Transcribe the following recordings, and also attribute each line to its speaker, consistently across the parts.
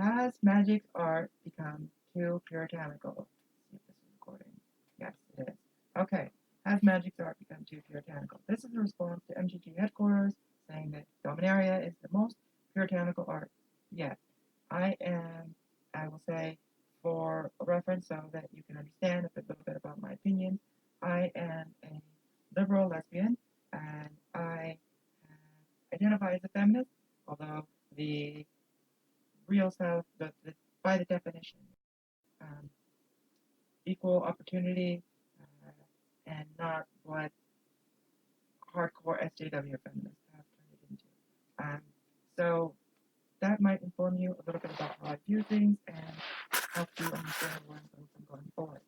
Speaker 1: Has magic's art become too puritanical? Let's see if this is recording. Yes, it is. Okay. Has magic's art become too puritanical? This is a response to MTG Headquarters saying that Dominaria is the most puritanical art yet. I will say, for a reference so that you can understand a little bit about my opinion, I am a liberal lesbian and I identify as a feminist, although the real self, by the definition, um, equal opportunity and not what hardcore SJW feminists have turned it into. So that might inform you a little bit about how I view things and help you understand where I'm going from going forward.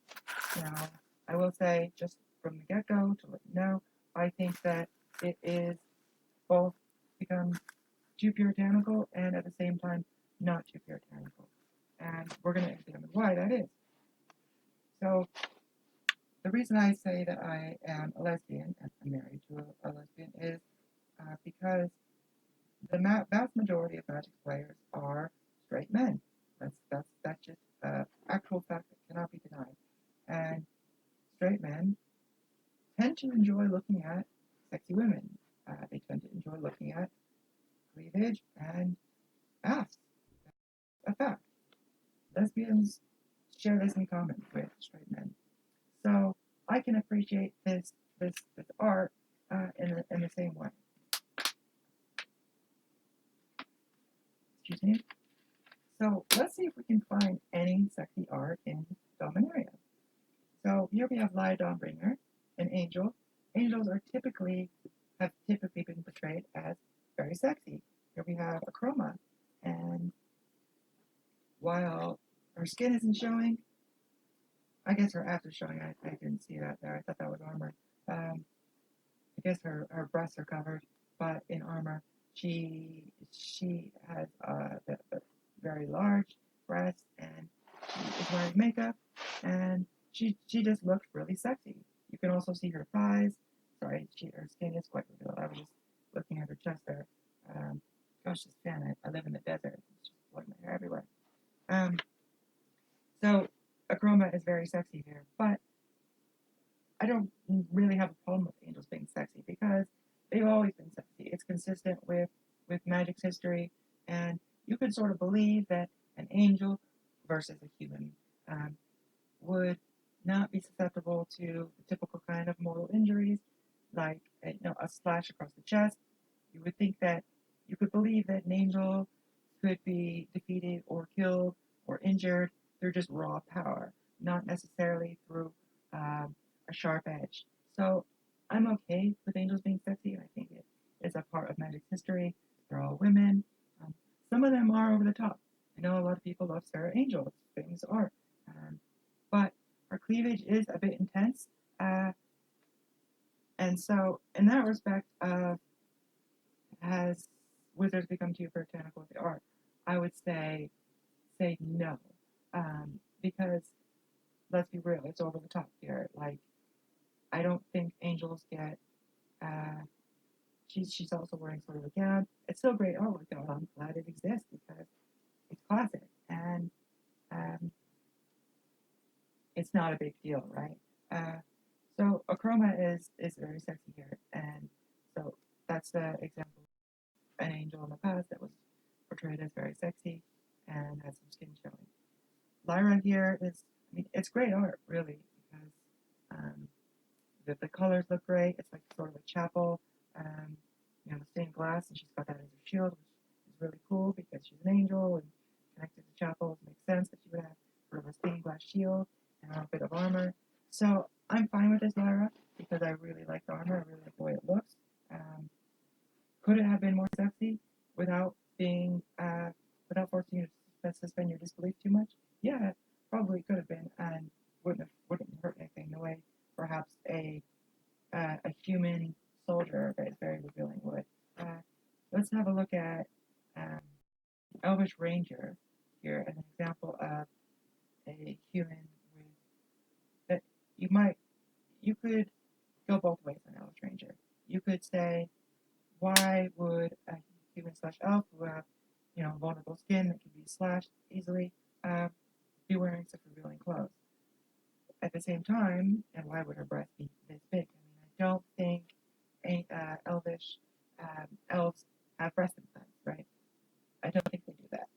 Speaker 1: Now, I will say just from the get-go to let you know, I think that it is both become too puritanical and at the same time not too puritanical. And we're going to examine why that is. So the reason I say that I am a lesbian and I'm married to a lesbian is because the vast majority of Magic players are straight men. That's just actual fact that cannot be denied. And straight men tend to enjoy looking at sexy women. They tend to enjoy looking at cleavage and ass. That's a fact. Lesbians share this in common with straight men. So I can appreciate this art in the same way. Excuse me. So let's see if we can find any sexy art in Dominaria. So here we have Lia Dawnbringer, an angel. Angels have typically been portrayed as very sexy. Here we have Akroma, and while her skin isn't showing, I guess her abs are showing. I didn't see that there. I thought that was armor. I guess her breasts are covered, but in armor, she has the very large breasts, and she is wearing makeup, and she just looks really sexy. You can also see her thighs. Sorry, her skin is quite revealed. I was just looking at her chest there. Gosh, this fan, I live in the desert. It's just blowing my hair everywhere. So Akroma is very sexy here, but I don't really have a problem with angels being sexy because they've always been sexy. It's consistent with Magic's history, and you could sort of believe that an angel versus a human would not be susceptible to the typical kind of mortal injuries, like a slash across the chest. You would think that you could believe that an angel could be defeated or killed or injured through just raw power, not necessarily through a sharp edge. So I'm okay with angels being sexy. I think it is a part of Magic's history. They're all women. Some of them are over the top. I know a lot of people love Sarah Angel. It's famous art. But her cleavage is a bit intense. And so, in that respect, has Wizards become too puritanical with the art? I would say no. Because, let's be real, it's over the top here. Like, I don't think angels get. She's also wearing sort of a gown. It's still great artwork, though. I'm glad it exists because it's classic and it's not a big deal, right? So Akroma is very sexy here, and so that's the example of an angel in the past that was portrayed as very sexy and has some skin showing. Lyra here is, I mean, it's great art, really, because the colors look great. It's like sort of a chapel, stained glass, and she's got that as her shield, which is really cool because she's an angel and connected to chapels. It makes sense that she would have sort of a stained glass shield and a bit of armor. So I'm fine with this Lyra because I really like the armor. I really like the way it looks. Could it have been more sexy without forcing you to suspend your disbelief too much? Yeah, it probably could have been, and wouldn't hurt anything the way perhaps a human soldier that is very revealing would. Let's have a look at Elvish Ranger here, an example of a human with that you could go both ways on Elvish Ranger. You could say, why would a human slash elf who have vulnerable skin that can be slashed easily, be wearing such revealing clothes. At the same time, and why would her breast be this big? I mean, I don't think elvish elves have breast implants, right? I don't think they do that.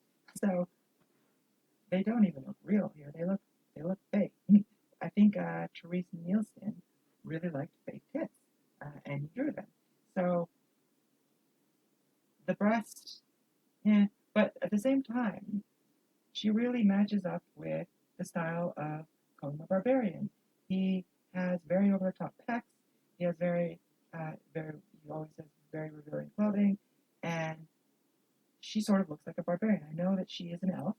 Speaker 1: So they don't even look real here. They look fake. I think Therese Nielsen really liked fake tits, and he drew them. So the breast, yeah, but at the same time, she really matches up with the style of Conan the Barbarian. He has very over the top pecs. He has he always has very revealing clothing, and she sort of looks like a barbarian. I know that she is an elf,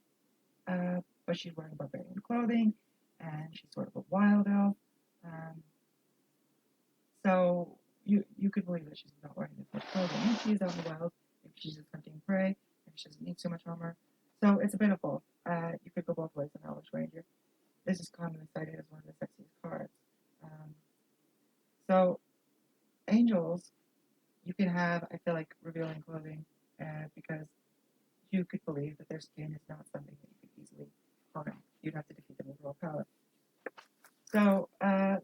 Speaker 1: but she's wearing barbarian clothing, and she's sort of a wild elf. Um, so you could believe that she's not wearing this much clothing, and she is out in the wild. If she's just hunting prey, if she doesn't need so much armor. So it's a bit of both. You could go both ways on Elvish Ranger. This is commonly cited as one of the sexiest cards. Um, so angels, you can have, I feel like, revealing clothing because you could believe that their skin is not something that you could easily harm. You'd have to defeat them with raw power. So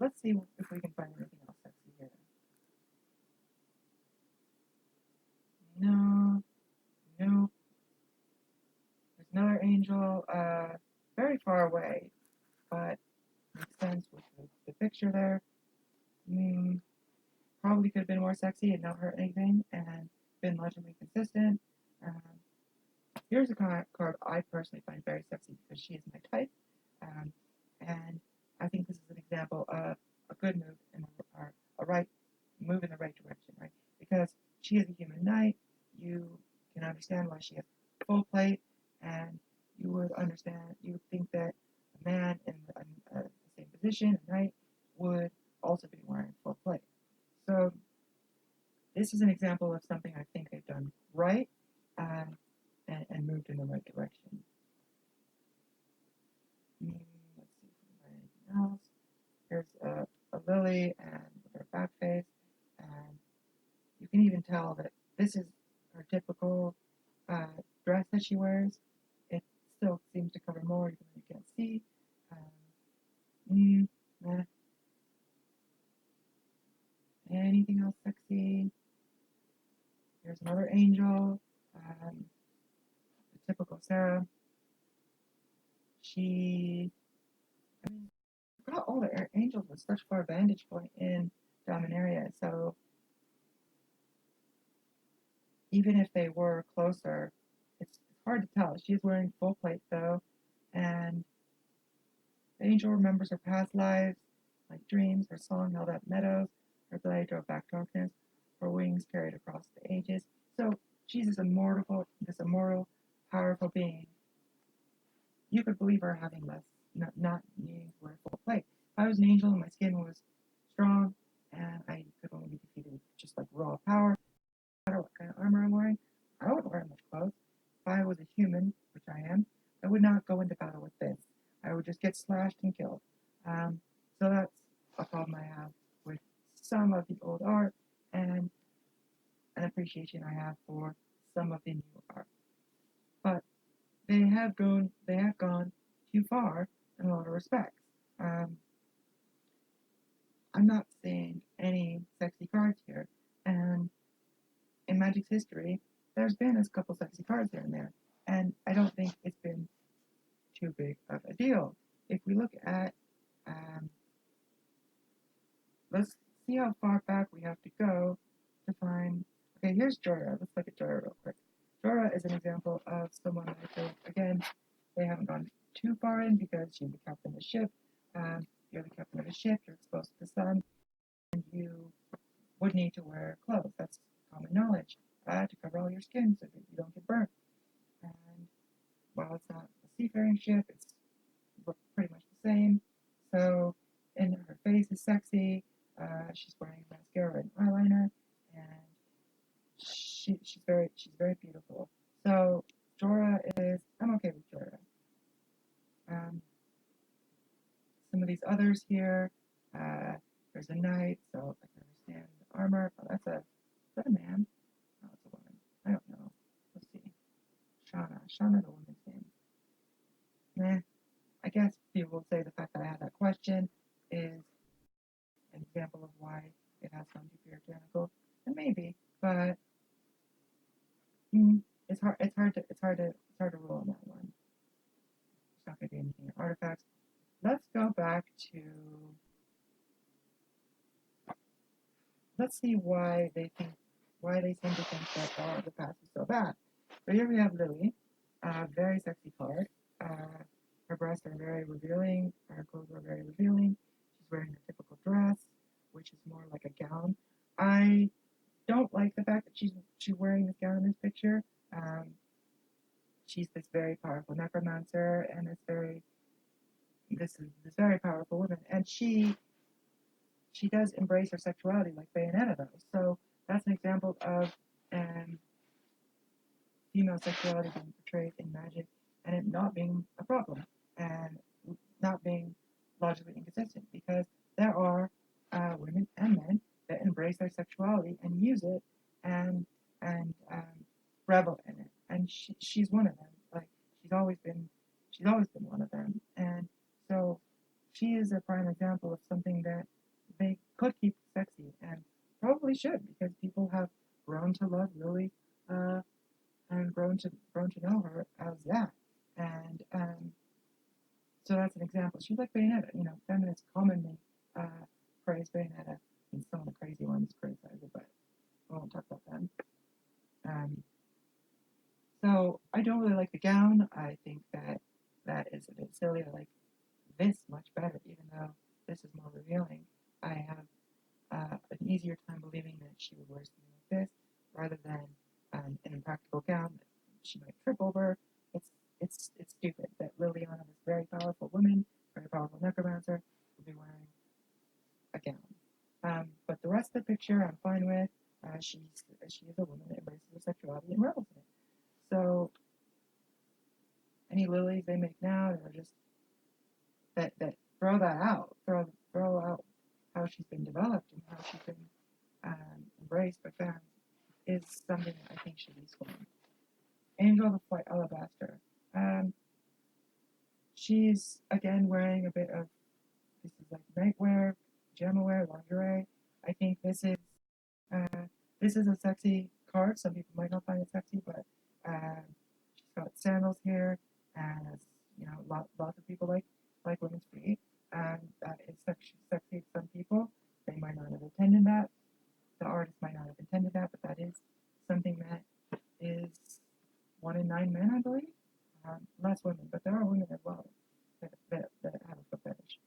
Speaker 1: let's see if we can find anything else sexy here. No, no. There's another angel, very far away, but makes sense with the picture there. Probably could have been more sexy and not hurt anything, and been legibly consistent. Um, Here's a card I personally find very sexy because she is my type, um, and I think this is an example of a good move or a right move in the right direction, right? Because she is a human knight, you can understand why she has full plate, and you would think that a man in the same position, a knight, would also be wearing full plate. So this is an example of something I think they've done right, um, and moved in the right direction. Let's see if we can find anything else. Here's a lily and with her back face, and you can even tell that this is her typical uh, dress that she wears. It still seems to cover more even though you can't see. Um, Anything else sexy? Here's another angel. The typical Sarah. She got all the angels with such far vantage point in Dominaria, so even if they were closer, it's hard to tell. She's wearing full plate though, and the angel remembers her past lives, like dreams. Her song held up meadows, her blade drove back darkness, her wings carried across the ages. So she's this immortal, powerful being. You could believe her having less, not needing to wear full plate. If I was an angel and my skin was strong, and I could only be defeated with just like raw power, no matter what kind of armor I'm wearing, I wouldn't wear much clothes. If I was a human, which I am, I would not go into battle with this. I would just get slashed and killed. So that's a problem I have with some of the old art and an appreciation I have for some of the new art. But they have gone too far in a lot of respects. Um, I'm not seeing any sexy cards here, and in Magic's history, there's been a couple sexy cards here and there, and I don't think it's been too big of a deal. If we look at, um, let's see how far back we have to go to find. Okay, here's Jorah. Let's look at Jorah real quick. Jorah is an example of someone I think, again, they haven't gone too far in because she's the captain of the ship. You're the captain of a ship, you're exposed to the sun, and you would need to wear clothes. That's common knowledge to cover all your skin so that you don't get burnt. And while it's not a seafaring ship, it's pretty much the same. So, and her face is sexy. She's wearing mascara and eyeliner, and she's very beautiful. So Jorah is I'm okay with Jorah. Um, some of these others here, there's a knight, so I can understand the armor. Oh, is that a man? No, it's a woman. I don't know. Let's see. Shun are the women's names. I guess people would say the fact that I had that question is an example of why it has gone too puritanical, and maybe, but it's hard to rule on that one. It's not going to be anything in artifacts. Let's go back to. Let's see why they seem to think that the past is so bad. So here we have Lily, very sexy card. Her breasts are very revealing. Her clothes are very revealing. She's wearing a typical dress, which is more like a gown. I don't like the fact that she's wearing this gown in this picture. She's this very powerful necromancer, and this very powerful woman, and she does embrace her sexuality like Bayonetta does. So that's an example of female sexuality being portrayed in magic and it not being a problem and not being logically inconsistent, because there are women and men that embrace their sexuality and use it and revel in it, and she's one of them. Like she's always been one of them, and so she is a prime example of something that they could keep sexy and probably should, because people have grown to love Lily and grown to know her as that. And so that's an example. She's like Bayonetta. Feminists commonly praise Bayonetta, and some of the crazy ones criticize it, but we won't talk about them. So I don't really like the gown. I think that is a bit silly. I like this much better, even though this is more revealing. I have an easier time believing that she would wear something like this rather than an impractical gown that she might trip over. It's stupid that Liliana, this very powerful woman, very powerful necromancer, would be wearing a gown. But the rest of the picture I'm fine with. She is a woman that embraces her sexuality and revels in it. So any lilies they make now that are just that throw that out, throw out how she's been developed and how she's been embraced by fans, is something that I think should be scorned. Angel the White Alabaster. She's again wearing a bit of, this is like nightwear, pajama wear, lingerie. I think this is a sexy card. Some people might not find it sexy, but she's got sandals here, and as lots of people like women's feet, and that is sexy to some people. They might not have intended that. The artist might not have intended that, but that is something that is 1 in 9 men, I believe. Less women, but there are women as well that have a foot fetish.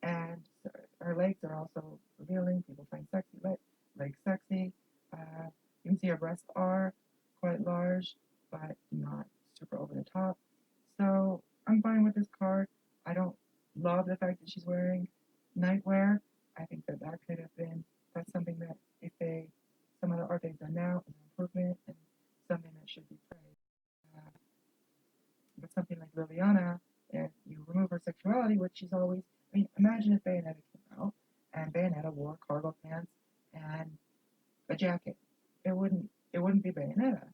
Speaker 1: And her legs are also revealing. People find legs sexy. You can see her breasts are quite large, but not super over the top. So I'm fine with this card. I don't love the fact that she's wearing nightwear. I think that could have been, that's something that if some of the art they've done now is an improvement and something that should be praised. But something like Liliana, if you remove her sexuality, which she's always, imagine if Bayonetta came out and Bayonetta wore cargo pants and a jacket. It wouldn't be Bayonetta.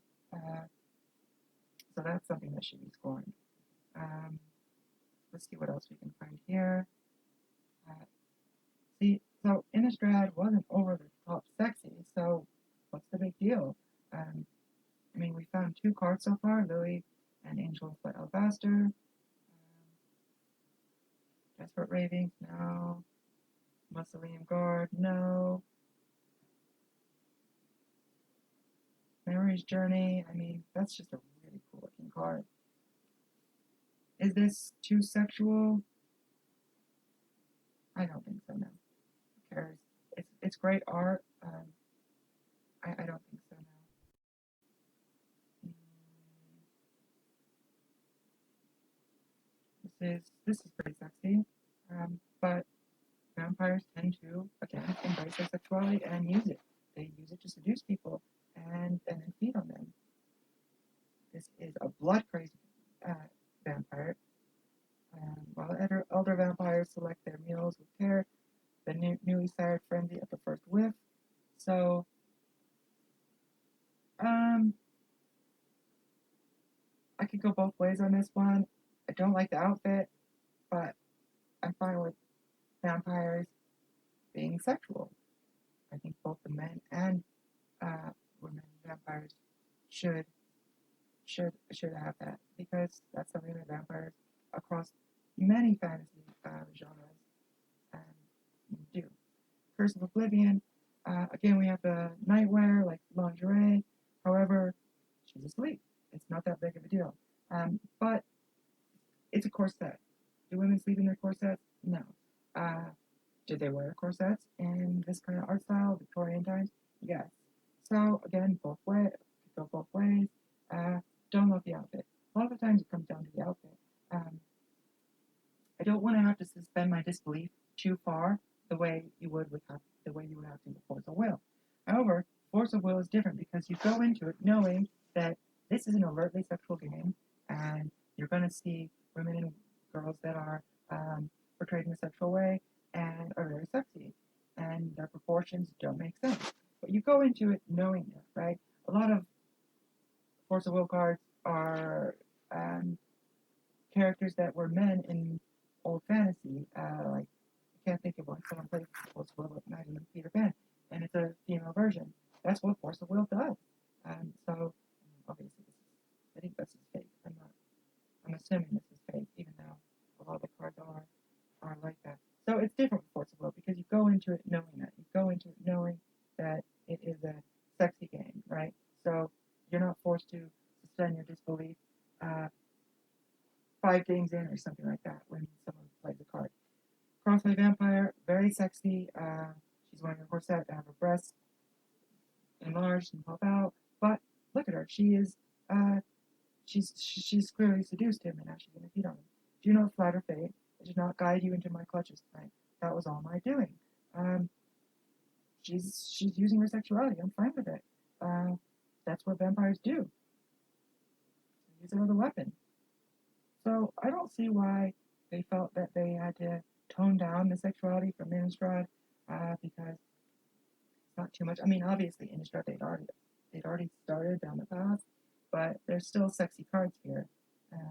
Speaker 1: So that's something that should be scorned. Let's see what else we can find here. So Innistrad wasn't over the top sexy, so what's the big deal? We found 2 cards so far, Lily and Angel of Alabaster. Desperate Ravings, no. Mausoleum Guard, no. Memory's Journey, that's just a really cool looking card. Is this too sexual? I don't think so, no. Who cares? It's great art. I don't think so, no. This is pretty sexy, but vampires tend to, again, embrace their sexuality and use it. They use it to seduce people and then feed on them. This is a blood crazy vampire. While elder vampires select their meals with care, the newly sired frenzy at the first whiff. So, this one, I don't like the outfit, but I'm fine with vampires being sexual. I think both the men and women vampires should should have that because that's something that vampires across many fantasy genres do. Curse of Oblivion. Again, we have the nightwear like lingerie. However, she's asleep. It's not that big of a deal. But it's a corset. Do women sleep in their corsets? No. Uh, did they wear corsets in this kind of art style, Victorian times? Yes. So again, go both ways. Don't love the outfit. A lot of the times it comes down to the outfit. Um, I don't want to have to suspend my disbelief too far the way you would have to with Force of Will. However, Force of Will is different because you go into it knowing that this is an overtly sexual game, and you're going to see women and girls that are portrayed in a sexual way and are very sexy, and their proportions don't make sense. But you go into it knowing that, right? A lot of Force of Will cards are um, characters that were men in old fantasy. Like I can't think of one. Someone played Force of Will at night in Peter Pan, and it's a female version. That's what Force of Will does. So obviously, I think this is fake. I'm assuming this is fake, even though a lot of the cards are like that. So it's different with Force of Will because you go into it knowing that. You go into it knowing that it is a sexy game, right? So you're not forced to suspend your disbelief uh, 5 games in or something like that when someone plays a card. Crossway Vampire, very sexy. She's wearing a corset to have her breasts enlarged and pop out. But look at her. She's clearly seduced him, and now she's going to feed on him. Do not flatter fate. I did not guide you into my clutches tonight. That was all my doing. Um, she's using her sexuality. I'm fine with it. That's what vampires do. Use it as a weapon. So I don't see why they felt that they had to tone down the sexuality from Innistrad because it's not too much. I mean, obviously Innistrad they'd already started down the path, but there's still sexy cards here. Um,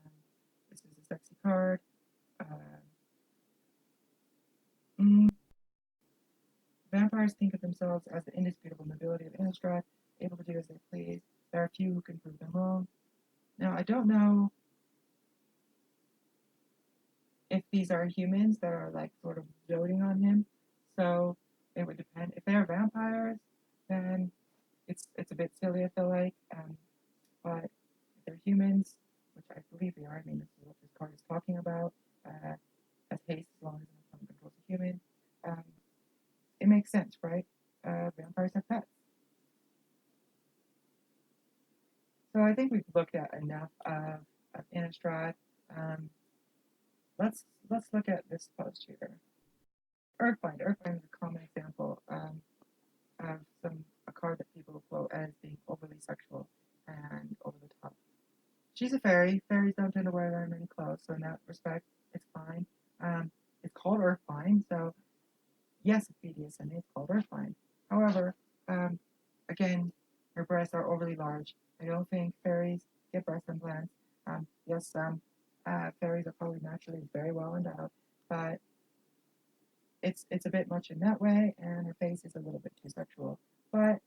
Speaker 1: this is a sexy card. Uh, mm, Vampires think of themselves as the indisputable nobility of Innistrad, able to do as they please. There are few who can prove them wrong. Now, I don't know if these are humans that are like sort of doting on him. So it would depend. If they're vampires, then it's a bit silly. I feel like, but if they're humans, which I believe they are, I mean this is what this card is talking about, as haste as long as an opponent controls a human. Um, it makes sense, right? Vampires have pets. So I think we've looked at enough of Innistrad. Um, let's look at this post here. Earthbind. Earthbind is a common example of a card that people quote as being overly sexual and over the top. She's a fairy. Fairies don't tend to wear very many clothes, so in that respect, it's fine. It's called Earthbind, so yes, it's BDSM. It's called Earthbind. However, um, again, her breasts are overly large. I don't think fairies get breast implants. Yes, some fairies are probably naturally very well endowed, but it's a bit much in that way, and her face is a little bit too sexual. But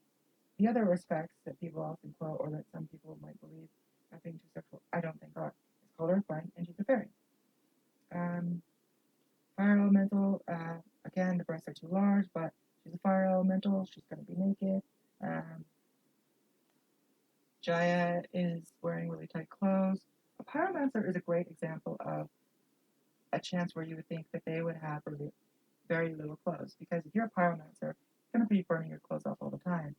Speaker 1: the other respects that people often quote, or that some people might believe are being too sexual, I don't think are. It's called Earthbind, and she's a fairy. Um, Fire elemental, again, the breasts are too large, but she's a fire elemental. She's going to be naked. Um, Jaya is wearing really tight clothes. A pyromancer is a great example of a chance where you would think that they would have really very little clothes, because if you're a pyromancer, you're going to be burning your clothes off all the time.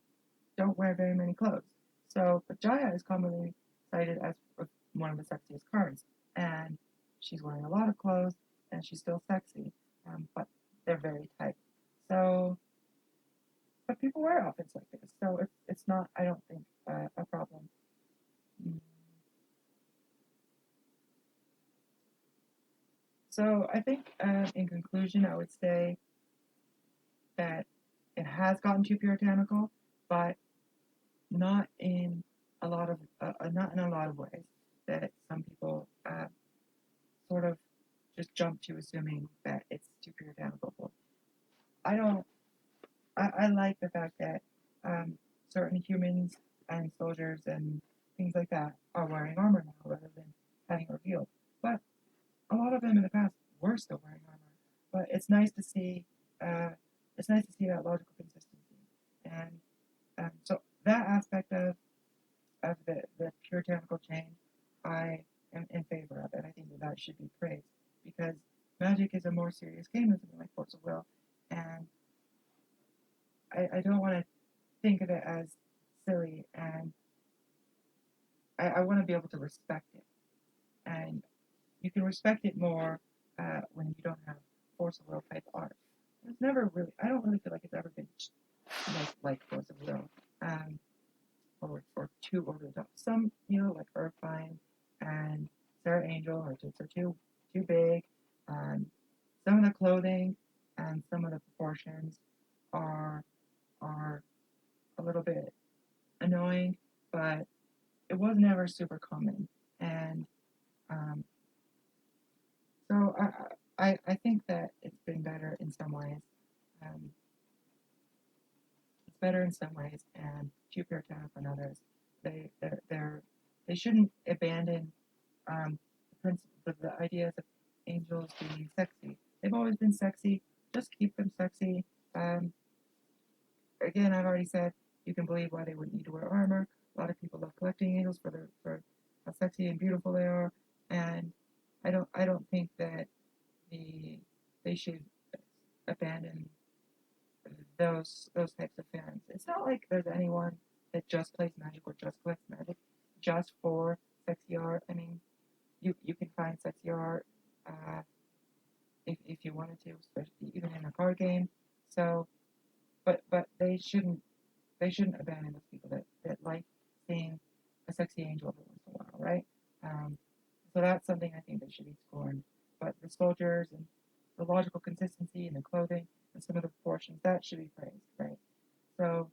Speaker 1: Don't wear very many clothes. So, but Jaya is commonly cited as one of the sexiest cards, and she's wearing a lot of clothes, and she's still sexy, but they're very tight. So, but people wear outfits like this, so it's not, I don't think, a problem. So I think, in conclusion, I would say that it has gotten too puritanical, but not in a lot of ways that some people just jump to assuming that it's too puritanical. I don't. I like the fact that certain humans and soldiers and things like that are wearing armor now rather than having it revealed. But a lot of them in the past were still wearing armor. But it's nice to see. It's nice to see that logical consistency, and so that aspect of the puritanical change, I am in favor of it. I think that should be praised because Magic is a more serious game than something like Force of Will, and I don't want to think of it as silly, and I want to be able to respect it. And you can respect it more when you don't have Force of Will type art. It's never really, I don't really feel like it's ever been like Force of Will, or too over the top. Some, like Earthbind and Sarah Angel are too big. Some of the clothing and some of the proportions are are a little bit annoying, but it was never super common. And um, so I think that it's been better in some ways. Um, it's better in some ways and too puritanical in others. They shouldn't abandon the ideas of angels being sexy. They've always been sexy. Just keep them sexy. Um, Again, I've already said you can believe why they wouldn't need to wear armor. A lot of people love collecting angels for how sexy and beautiful they are, and I don't think that they should abandon those types of fans. It's not like there's anyone that just plays Magic or just collects Magic just for sexy art. I mean, you can find sexy art if you wanted to, especially even in a card game. So, but they shouldn't abandon those people that like seeing a sexy angel every once in a while, right? Um, so that's something I think that should be scorned. But the soldiers and the logical consistency and the clothing and some of the proportions, that should be praised, right? So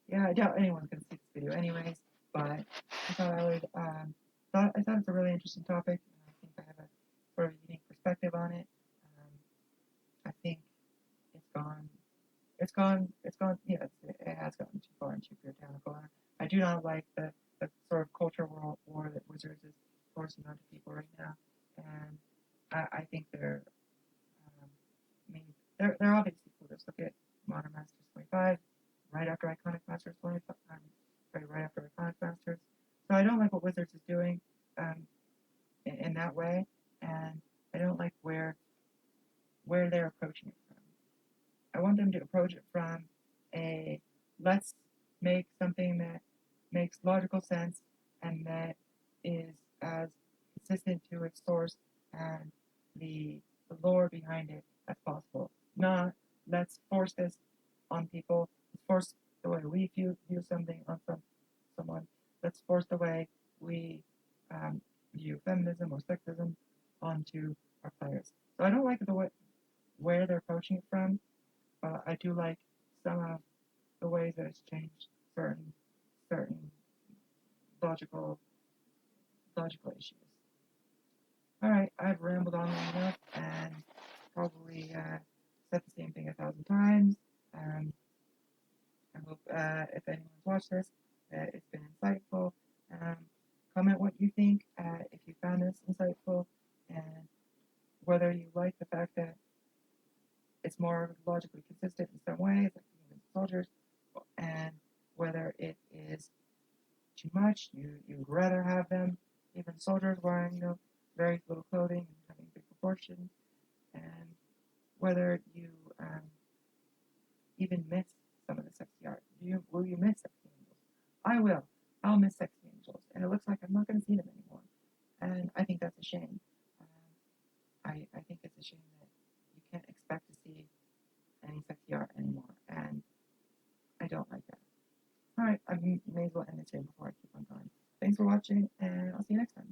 Speaker 1: yeah, I doubt anyone's gonna see this video anyways, but I thought I thought it's a really interesting topic, and I think I have a sort of unique perspective on it. I think it's gone yeah, it has gotten too far and too puritanical. I do not like the sort of culture war that Wizards is forcing onto people right now, and I think um, I mean, they're obviously clueless. Look at Modern Masters 25, right after Iconic Masters 25, sorry, right after Iconic Masters. So I don't like what Wizards is doing in that way, and I don't like where they're approaching it from. I want them to approach it from a let's make something that makes logical sense and that is as consistent to its source and the lore behind it as possible. Not let's force this on people. Let's force the way we view something on someone. Let's force the way we view feminism or sexism onto our players. So I don't like the way where they're approaching it from, but I do like some of the ways that it's changed certain logical logical issues. All right, I've rambled on long enough and probably said the same thing 1,000 times. Um, I hope if anyone's watched this, that it's been insightful. Um, Comment what you think if you found this insightful, and whether you like the fact that it's more logically consistent in some ways, like even soldiers, and whether it is too much. You'd rather have them, even soldiers, wearing very little clothing and having big proportions, and whether you even miss some of the sexy art. Will you miss sexy angels? I will. I'll miss sexy angels, and it looks like I'm not going to see them anymore, and I think that's a shame. I think it's a shame that you can't expect to see any sexy art anymore, and I don't like that. All right, I may as well end this here before I keep on going. Thanks for watching, and I'll see you next time.